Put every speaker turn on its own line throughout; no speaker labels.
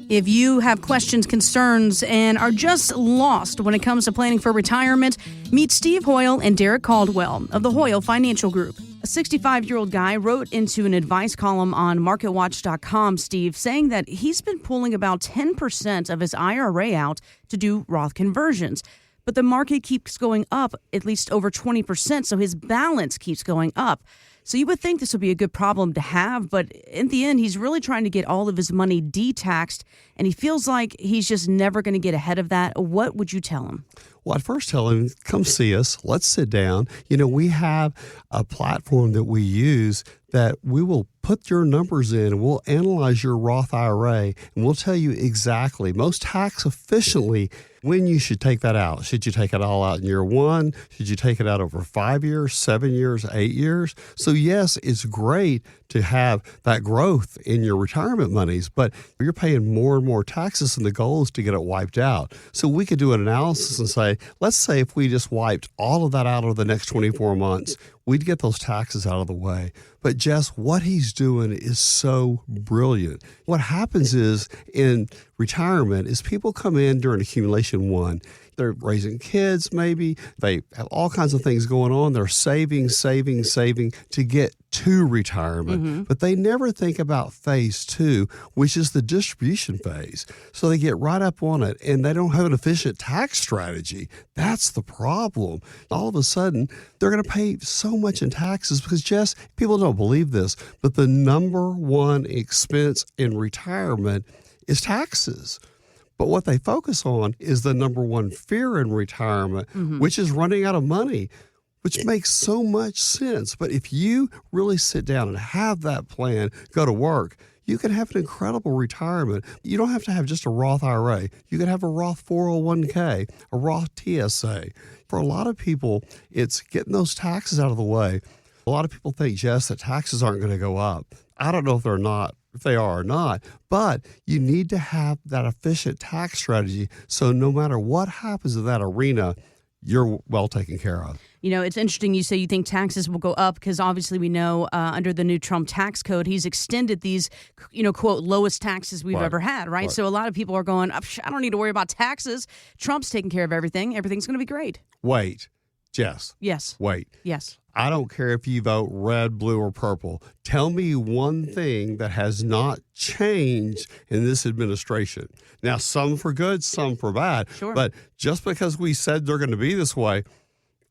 If you have questions, concerns, and are just lost when it comes to planning for retirement, meet Steve Hoyl and Derrick Caldwell of the Hoyl Financial Group. A 65-year-old guy wrote into an advice column on MarketWatch.com, Steve, saying that he's been pulling about 10% of his IRA out to do Roth conversions. But the market keeps going up at least over 20%, so his balance keeps going up. So you would think this would be a good problem to have, but in the end, he's really trying to get all of his money de-taxed, and he feels like he's just never going to get ahead of that. What would you tell him?
Well, I'd first tell him, come see us. Let's sit down. We have a platform that we use that we will put your numbers in and we'll analyze your Roth IRA and we'll tell you exactly, most tax efficiently, when you should take that out. Should you take it all out in year one? Should you take it out over 5 years, 7 years, 8 years? So yes, it's great to have that growth in your retirement monies, but you're paying more and more taxes, and the goal is to get it wiped out. So we could do an analysis and say, let's say if we just wiped all of that out over the next 24 months, we'd get those taxes out of the way. But Jess, what he's doing is so brilliant. What happens is in retirement is people come in during accumulation one. They're raising kids maybe. They have all kinds of things going on. They're saving to get to retirement. Mm-hmm. But they never think about phase two, which is the distribution phase. So they get right up on it and they don't have an efficient tax strategy. That's the problem. All of a sudden, they're going to pay so much in taxes because, Jess, people don't believe this, but the number one expense in retirement is taxes. But what they focus on is the number one fear in retirement, mm-hmm. which is running out of money, which makes so much sense. But if you really sit down and have that plan, go to work, you can have an incredible retirement. You don't have to have just a Roth IRA. You can have a Roth 401k, a Roth TSA. For a lot of people, it's getting those taxes out of the way. A lot of people think, Jess, that taxes aren't going to go up. I don't know if they are or not, but you need to have that efficient tax strategy so no matter what happens in that arena, you're well taken care of.
It's interesting you say you think taxes will go up because obviously we know under the new Trump tax code, he's extended these, quote, lowest taxes we've ever had, right? So a lot of people are going, I don't need to worry about taxes. Trump's taking care of everything. Everything's going to be great.
Wait, Jess.
Yes.
Wait.
Yes.
I don't care if you vote red, blue, or purple. Tell me one thing that has not changed in this administration. Now, some for good, some for bad.
Sure.
But just because we said they're going to be this way,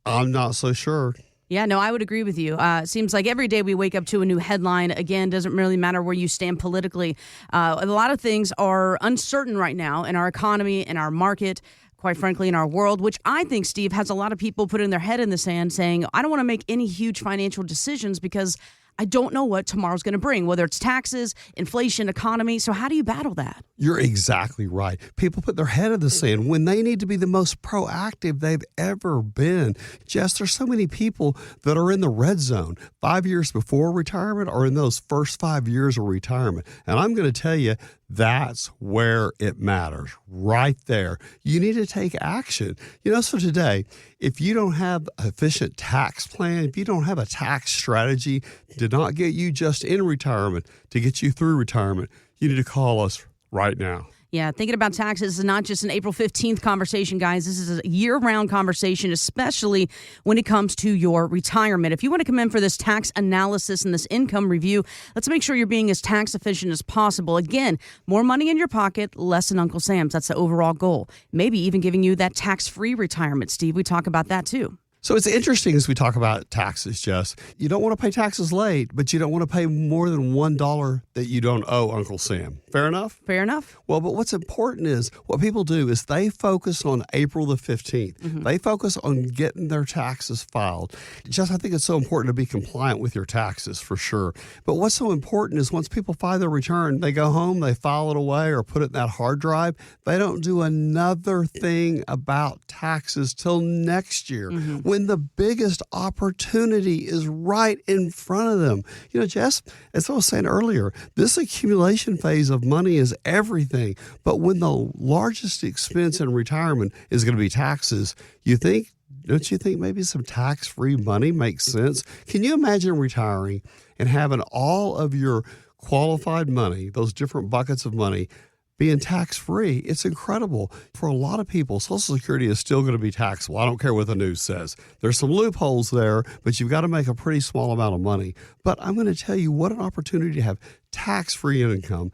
I'm not so sure.
Yeah, no, I would agree with you. It seems like every day we wake up to a new headline. Again, doesn't really matter where you stand politically. A lot of things are uncertain right now in our economy, in our market, quite frankly, in our world, which I think, Steve, has a lot of people putting their head in the sand saying, I don't want to make any huge financial decisions because I don't know what tomorrow's going to bring, whether it's taxes, inflation, economy. So how do you battle that?
You're exactly right. People put their head in the sand when they need to be the most proactive they've ever been. Jess, there's so many people that are in the red zone 5 years before retirement or in those first 5 years of retirement. And I'm going to tell you, that's where it matters, right there. You need to take action. So today, if you don't have an efficient tax plan, if you don't have a tax strategy to not get you just in retirement, to get you through retirement, you need to call us right now.
Yeah, thinking about taxes is not just an April 15th conversation, guys. This is a year-round conversation, especially when it comes to your retirement. If you want to come in for this tax analysis and this income review, let's make sure you're being as tax efficient as possible. Again, more money in your pocket, less than Uncle Sam's. That's the overall goal. Maybe even giving you that tax-free retirement, Steve. We talk about that, too.
So it's interesting as we talk about taxes, Jess. You don't want to pay taxes late, but you don't want to pay more than $1 that you don't owe Uncle Sam. Fair enough?
Fair enough.
Well, but what's important is what people do is they focus on April the 15th. Mm-hmm. They focus on getting their taxes filed. Jess, I think it's so important to be compliant with your taxes for sure. But what's so important is once people file their return, they go home, they file it away or put it in that hard drive. They don't do another thing about taxes till next year. Mm-hmm. When the biggest opportunity is right in front of them. Jess, as I was saying earlier, this accumulation phase of money is everything. But when the largest expense in retirement is going to be taxes, don't you think maybe some tax-free money makes sense? Can you imagine retiring and having all of your qualified money, those different buckets of money, being tax-free. It's incredible. For a lot of people, Social Security is still going to be taxable. I don't care what the news says. There's some loopholes there, but you've got to make a pretty small amount of money. But I'm going to tell you what an opportunity to have tax-free income.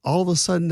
All of a sudden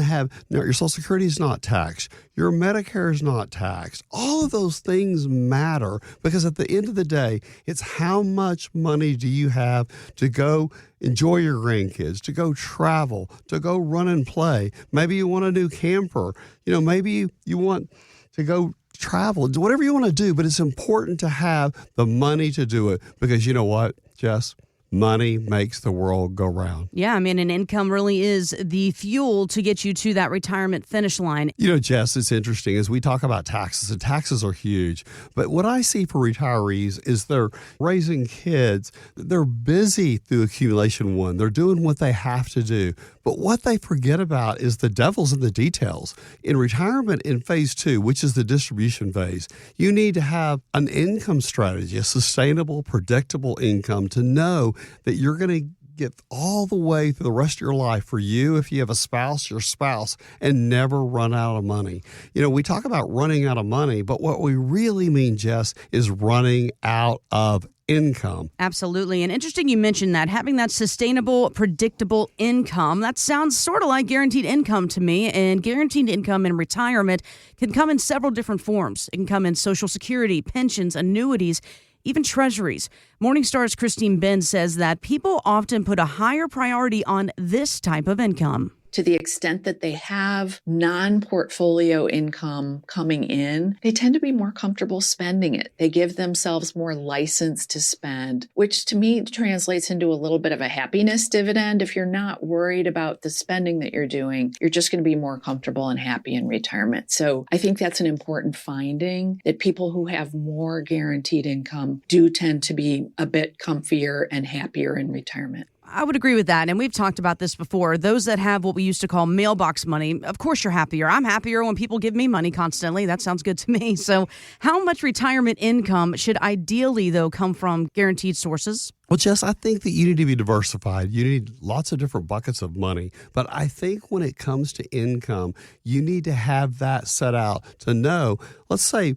your Social Security is not taxed. Your Medicare is not taxed. All of those things matter because at the end of the day, it's how much money do you have to go enjoy your grandkids, to go travel, to go run and play. Maybe you want a new camper. Maybe you want to go travel, whatever you want to do, but it's important to have the money to do it because you know what, Jess? Money makes the world go round.
Yeah, I mean, an income really is the fuel to get you to that retirement finish line.
Jess, it's interesting as we talk about taxes, and taxes are huge. But what I see for retirees is they're raising kids. They're busy through accumulation one. They're doing what they have to do. But what they forget about is the devil's in the details. In retirement in phase 2, which is the distribution phase, you need to have an income strategy, a sustainable, predictable income to know that you're going to get all the way through the rest of your life for you, if you have a spouse, your spouse, and never run out of money. We talk about running out of money, but what we really mean, Jess, is running out of income.
Absolutely. And interesting you mentioned that, having that sustainable, predictable income. That sounds sort of like guaranteed income to me. And guaranteed income in retirement can come in several different forms. It can come in Social Security, pensions, annuities, even treasuries. Morningstar's Christine Benz says that people often put a higher priority on this type of income.
To the extent that they have non-portfolio income coming in, they tend to be more comfortable spending it. They give themselves more license to spend, which to me translates into a little bit of a happiness dividend. If you're not worried about the spending that you're doing, you're just going to be more comfortable and happy in retirement. So I think that's an important finding, that people who have more guaranteed income do tend to be a bit comfier and happier in retirement.
I would agree with that. And we've talked about this before. Those that have what we used to call mailbox money, of course you're happier. I'm happier when people give me money constantly. That sounds good to me. So how much retirement income should ideally, though, come from guaranteed sources?
Well, Jess, I think that you need to be diversified. You need lots of different buckets of money. But I think when it comes to income, you need to have that set out to know, let's say,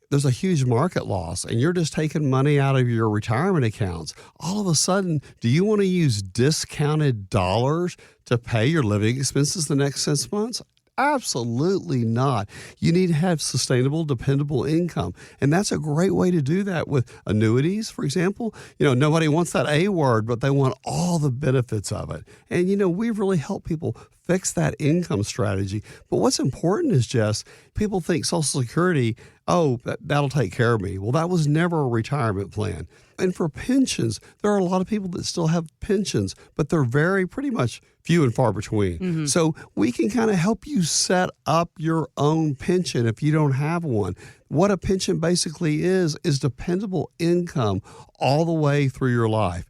there's a huge market loss and you're just taking money out of your retirement accounts. All of a sudden, do you want to use discounted dollars to pay your living expenses the next 6 months? Absolutely not. You need to have sustainable, dependable income. And that's a great way to do that with annuities, for example. Nobody wants that A word, but they want all the benefits of it. And, we've really helped people fix that income strategy. But what's important is, Jess, people think Social Security, that'll take care of me. Well, that was never a retirement plan. And for pensions, there are a lot of people that still have pensions, but they're pretty much few and far between. Mm-hmm. So we can kind of help you set up your own pension if you don't have one. What a pension basically is dependable income all the way through your life.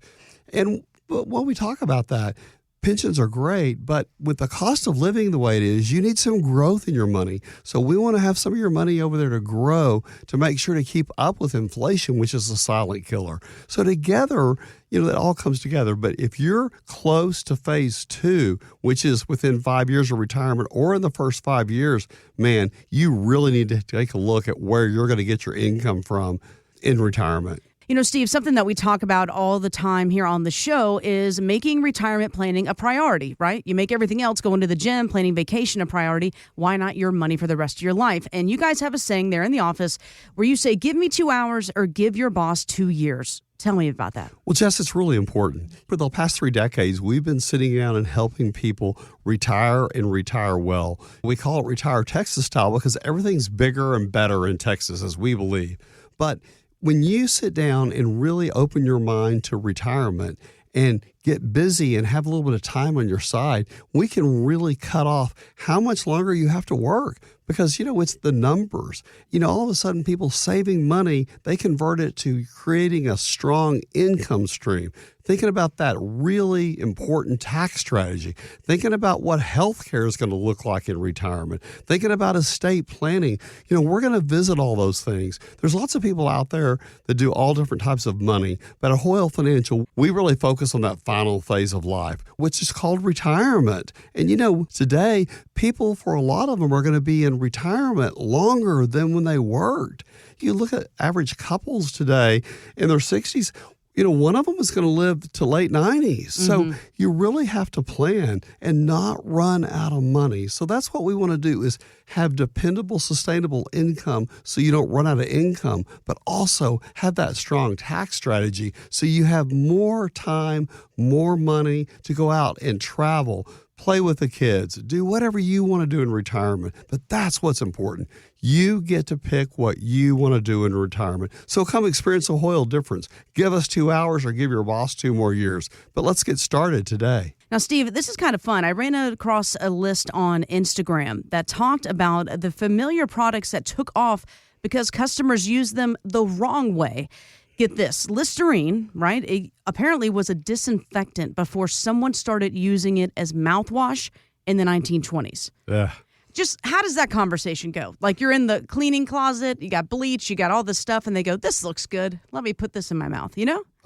But when we talk about that, pensions are great, but with the cost of living the way it is, you need some growth in your money. So we want to have some of your money over there to grow to make sure to keep up with inflation, which is a silent killer. So together, it all comes together. But if you're close to phase 2, which is within 5 years of retirement or in the first 5 years, man, you really need to take a look at where you're going to get your income from in retirement.
Steve, something that we talk about all the time here on the show is making retirement planning a priority, right? You make everything else, going to the gym, planning vacation a priority. Why not your money for the rest of your life? And you guys have a saying there in the office where you say, give me 2 hours or give your boss 2 years. Tell me about that.
Well, Jess, it's really important. For the past 3 decades, we've been sitting down and helping people retire and retire well. We call it Retire Texas style because everything's bigger and better in Texas, as we believe. But when you sit down and really open your mind to retirement and get busy and have a little bit of time on your side, we can really cut off how much longer you have to work because, it's the numbers. All of a sudden people saving money, they convert it to creating a strong income stream. Thinking about that really important tax strategy, thinking about what healthcare is going to look like in retirement, thinking about estate planning. We're going to visit all those things. There's lots of people out there that do all different types of money, but at Hoyl Financial, we really focus on that final phase of life, which is called retirement. And today, people, for a lot of them, are going to be in retirement longer than when they worked. You look at average couples today in their 60s, one of them is going to live to late 90s. So you really have to plan and not run out of money. So that's what we want to do, is have dependable, sustainable income so you don't run out of income, but also have that strong tax strategy so you have more time, more money to go out and travel, play with the kids, do whatever you want to do in retirement. But that's what's important. You get to pick what you want to do in retirement. So come experience the Hoyl difference. Give us 2 hours or give your boss 2 more years. But let's get started today.
Now, Steve, this is kind of fun. I ran across a list on Instagram that talked about the familiar products that took off because customers used them the wrong way. Get this, Listerine, right? It apparently was a disinfectant before someone started using it as mouthwash in the 1920s.
Yeah.
Just how does that conversation go? Like, you're in the cleaning closet, you got bleach, you got all this stuff, and they go, this looks good. Let me put this in my mouth,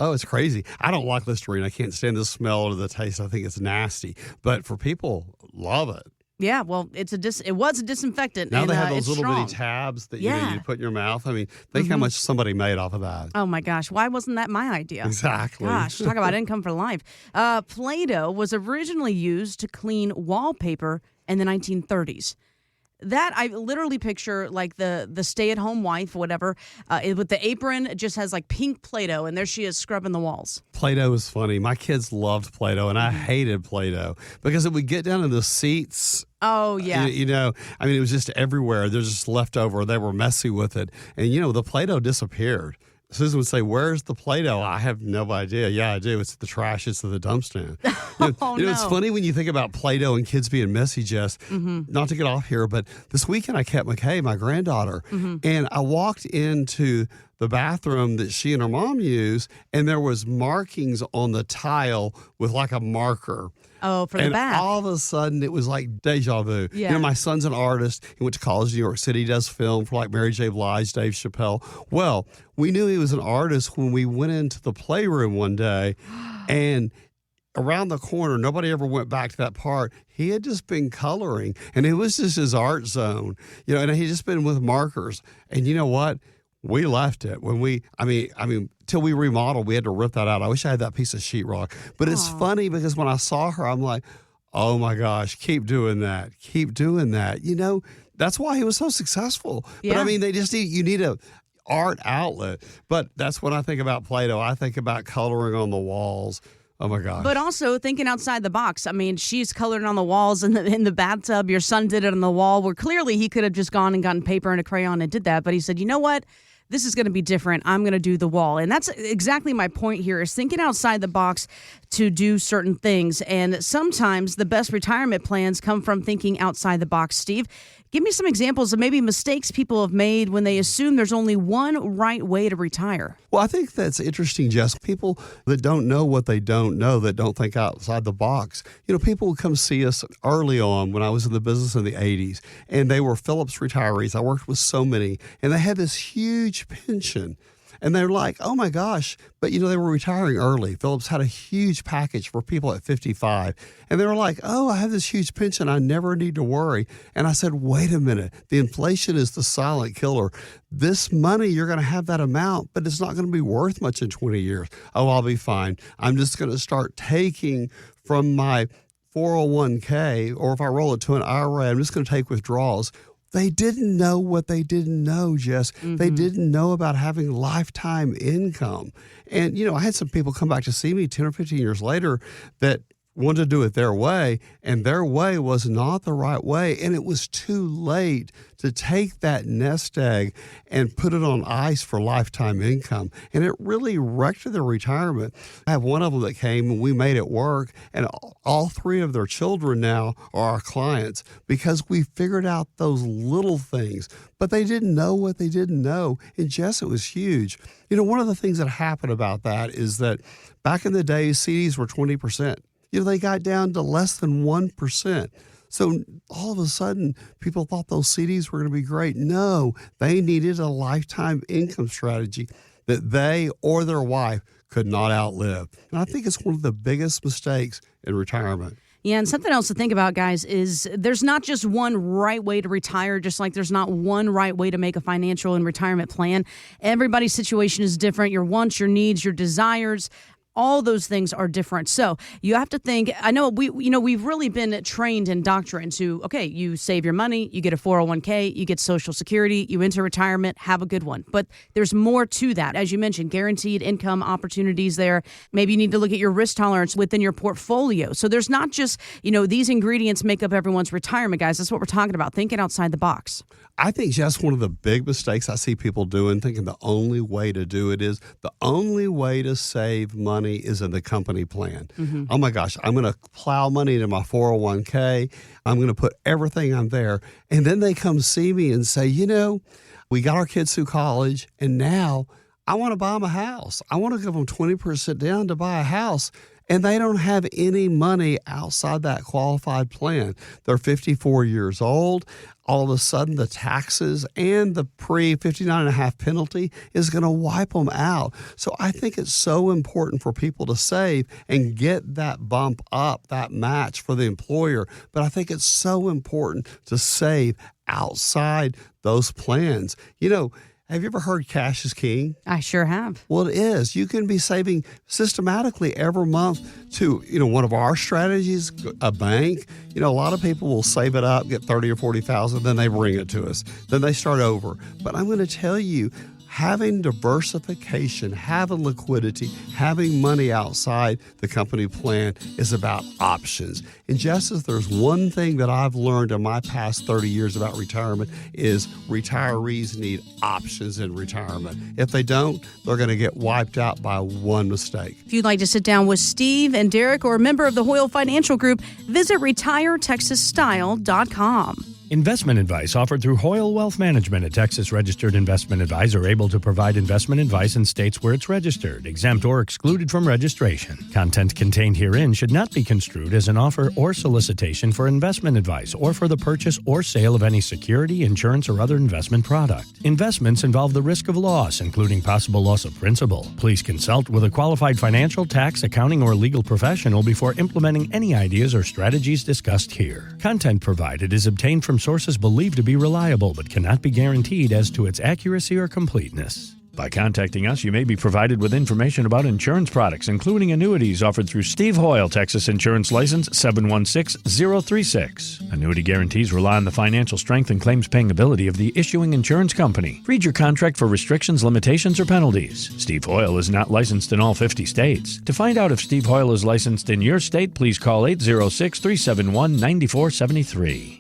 Oh, it's crazy. I don't like Listerine. I can't stand the smell or the taste. I think it's nasty. But for people, love it.
Yeah, well, it was a disinfectant.
Now
and
they have those little
strong.
bitty tabs that you put in your mouth. I mean, think how much somebody made off of that.
Oh, my gosh. Why wasn't that my idea?
Exactly.
Gosh, talk about income for life. Play-Doh was originally used to clean wallpaper in the 1930s. That I literally picture like the stay-at-home wife, whatever, with the apron. It just has like pink Play-Doh, and there she is scrubbing the walls.
Play-Doh is funny. My kids loved Play-Doh, and I hated Play-Doh because it would get down in the seats.
Oh, yeah.
It was just everywhere. There's just leftover. They were messy with it. And, the Play-Doh disappeared. Susan would say, where's the Play-Doh? I have no idea. Yeah, I do. It's the trash. It's the dumpster.
No.
It's funny when you think about Play-Doh and kids being messy, Jess. Not to get off here, but this weekend I kept McKay, my granddaughter, and I walked into the bathroom that she and her mom use, and there was markings on the tile with like a marker.
Oh, for the bath.
All of a sudden, it was like deja vu.
Yeah.
My son's an artist. He went to college in New York City, does film for like Mary J. Blige, Dave Chappelle. Well, we knew he was an artist when we went into the playroom one day, and around the corner, nobody ever went back to that part. He had just been coloring, and it was just his art zone, and he'd just been with markers. And you know what? We left it when till we remodeled, we had to rip that out. I wish I had that piece of sheetrock. But it's funny because when I saw her, I'm like, oh my gosh, keep doing that. Keep doing that. That's why he was so successful.
Yeah.
But you need a art outlet. But that's when I think about Play-Doh. I think about coloring on the walls. Oh my gosh.
But also thinking outside the box. I mean, she's coloring on the walls in the bathtub. Your son did it on the wall, where clearly he could have just gone and gotten paper and a crayon and did that. But he said, you know what? This is going to be different. I'm going to do the wall. And that's exactly my point here, is thinking outside the box to do certain things. And sometimes the best retirement plans come from thinking outside the box. Steve, give me some examples of maybe mistakes people have made when they assume there's only one right way to retire.
Well, I think that's interesting, Jess. People that don't know what they don't know, that don't think outside the box. People would come see us early on when I was in the business in the 80s, and they were Phillips retirees. I worked with so many, and they had this huge pension. And they're like, oh my gosh, but they were retiring early. Phillips had a huge package for people at 55. And they were like, oh, I have this huge pension. I never need to worry. And I said, wait a minute. The inflation is the silent killer. This money, you're going to have that amount, but it's not going to be worth much in 20 years. Oh, I'll be fine. I'm just going to start taking from my 401k, or if I roll it to an IRA, I'm just going to take withdrawals. They didn't know what they didn't know, Jess. They didn't know about having lifetime income. And, I had some people come back to see me 10 or 15 years later that wanted to do it their way, and their way was not the right way, and it was too late to take that nest egg and put it on ice for lifetime income. And it really wrecked their retirement. I have one of them that came, and we made it work, and all 3 of their children now are our clients because we figured out those little things. But they didn't know what they didn't know, and Jess, it was huge. One of the things that happened about that is that back in the day, CDs were 20%. They got down to less than 1%. So all of a sudden, people thought those CDs were going to be great. No, they needed a lifetime income strategy that they or their wife could not outlive. And I think it's one of the biggest mistakes in retirement.
Yeah, and something else to think about, guys, is there's not just one right way to retire, just like there's not one right way to make a financial and retirement plan. Everybody's situation is different. Your wants, your needs, your desires, all those things are different. So you have to think, I know we've really been trained and doctrined to, okay, you save your money, you get a 401k, you get Social Security, you enter retirement, have a good one. But there's more to that. As you mentioned, guaranteed income opportunities there. Maybe you need to look at your risk tolerance within your portfolio. So there's not just, these ingredients make up everyone's retirement, guys. That's what we're talking about, thinking outside the box.
I think just one of the big mistakes I see people doing, thinking the only way to do it is the only way to save money is in the company plan. Mm-hmm. Oh my gosh, I'm going to plow money into my 401k. I'm going to put everything on there. And then they come see me and say, we got our kids through college and now I want to buy them a house. I want to give them 20% down to buy a house. And they don't have any money outside that qualified plan. They're 54 years old. All of a sudden, the taxes and the pre-59.5 penalty is going to wipe them out. So I think it's so important for people to save and get that bump up, that match for the employer. But I think it's so important to save outside those plans. Have you ever heard cash is king?
I sure have.
Well, it is. You can be saving systematically every month to, one of our strategies, a bank. A lot of people will save it up, get 30 or 40,000, then they bring it to us. Then they start over. But I'm going to tell you, having diversification, having liquidity, having money outside the company plan is about options. And just as there's one thing that I've learned in my past 30 years about retirement is retirees need options in retirement. If they don't, they're going to get wiped out by one mistake.
If you'd like to sit down with Steve and Derrick or a member of the Hoyl Financial Group, visit retiretexasstyle.com.
Investment advice offered through Hoyl Wealth Management, a Texas-registered investment advisor able to provide investment advice in states where it's registered, exempt, or excluded from registration. Content contained herein should not be construed as an offer or solicitation for investment advice or for the purchase or sale of any security, insurance, or other investment product. Investments involve the risk of loss, including possible loss of principal. Please consult with a qualified financial, tax, accounting, or legal professional before implementing any ideas or strategies discussed here. Content provided is obtained from sources believed to be reliable but cannot be guaranteed as to its accuracy or completeness. By contacting us, you may be provided with information about insurance products, including annuities offered through Steve Hoyl, Texas Insurance License 716036. Annuity guarantees rely on the financial strength and claims-paying ability of the issuing insurance company. Read your contract for restrictions, limitations, or penalties. Steve Hoyl is not licensed in all 50 states. To find out if Steve Hoyl is licensed in your state, please call 806-371-9473.